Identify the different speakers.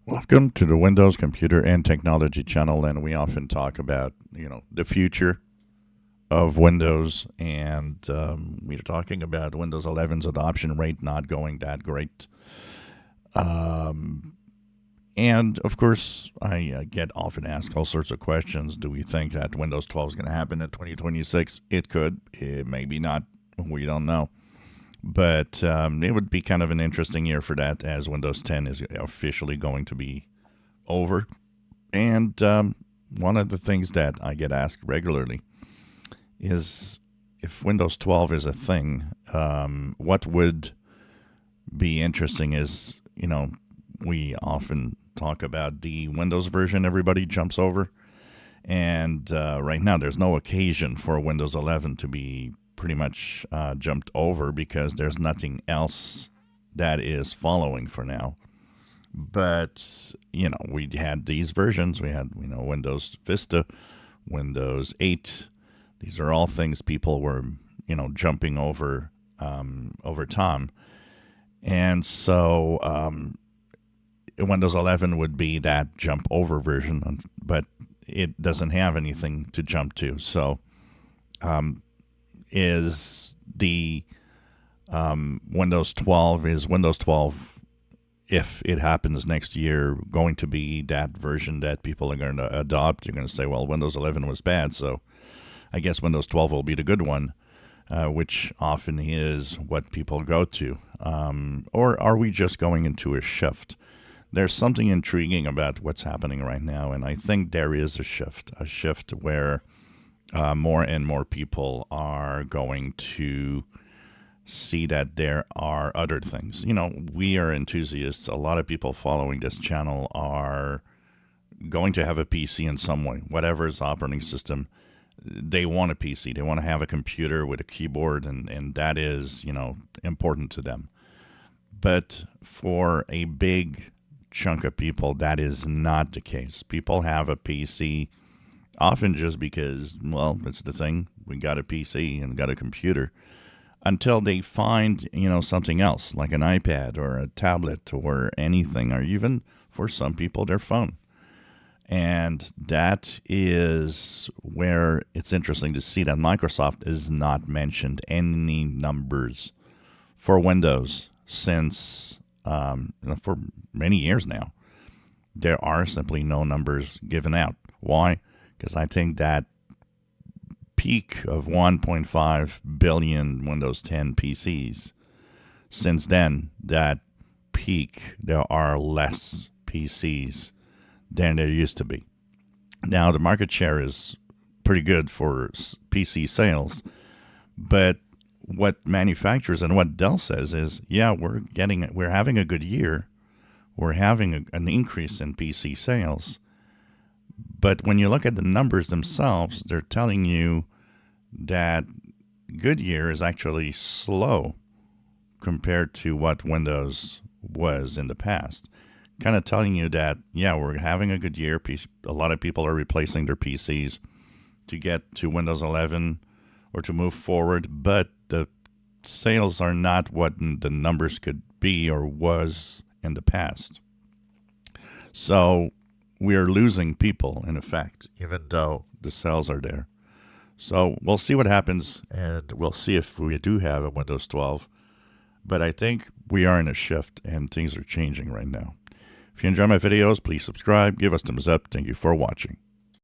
Speaker 1: Welcome to the Windows Computer and Technology channel, and we often talk about, the future of Windows, and we're talking about Windows 11's adoption rate not going that great. Um, and of course, I get often asked all sorts of questions. Do we think that Windows 12 is going to happen in 2026? It could, maybe not. We don't know. But it would be kind of an interesting year for that, as Windows 10 is officially going to be over. And one of the things that I get asked regularly is, if Windows 12 is a thing, what would be interesting is, we often talk about the Windows version everybody jumps over. And right now, there's no occasion for Windows 11 to be pretty much jumped over, because there's nothing else that is following for now. But, we had these versions. We had, Windows Vista, Windows 8. These are all things people were, jumping over over time. And so Windows 11 would be that jump over version, but it doesn't have anything to jump to. So is the Windows 12, if it happens next year, going to be that version that people are going to adopt? You're going to say, well, Windows 11 was bad, so I guess Windows 12 will be the good one, which often is what people go to. Or are we just going into a shift? There's something intriguing about what's happening right now, and I think there is a shift where more and more people are going to see that there are other things. We are enthusiasts. A lot of people following this channel are going to have a PC in some way, whatever is operating system. They want a PC. They want to have a computer with a keyboard, and that is, important to them. But for a big chunk of people, that is not the case. People have a PC often just because, well, it's the thing. We got a PC and got a computer, until they find, something else, like an iPad or a tablet or anything, or even for some people, their phone. And that is where it's interesting to see that Microsoft is not mentioned any numbers for Windows since for many years now. There are simply no numbers given out. Why? Because I think that peak of 1.5 billion Windows 10 PCs, since then, that peak, there are less PCs than there used to be. Now, the market share is pretty good for PC sales, but what manufacturers and what Dell says is, yeah, we're having a good year. We're having an increase in PC sales. But when you look at the numbers themselves, they're telling you that Goodyear is actually slow compared to what Windows was in the past. Kind of telling you that, yeah, we're having a good year. A lot of people are replacing their PCs to get to Windows 11 or to move forward, but the sales are not what the numbers could be or was in the past. So we are losing people, in effect, even though the sales are there. So we'll see what happens, and we'll see if we do have a Windows 12. But I think we are in a shift, and things are changing right now. If you enjoy my videos, please subscribe, give us thumbs up. Thank you for watching.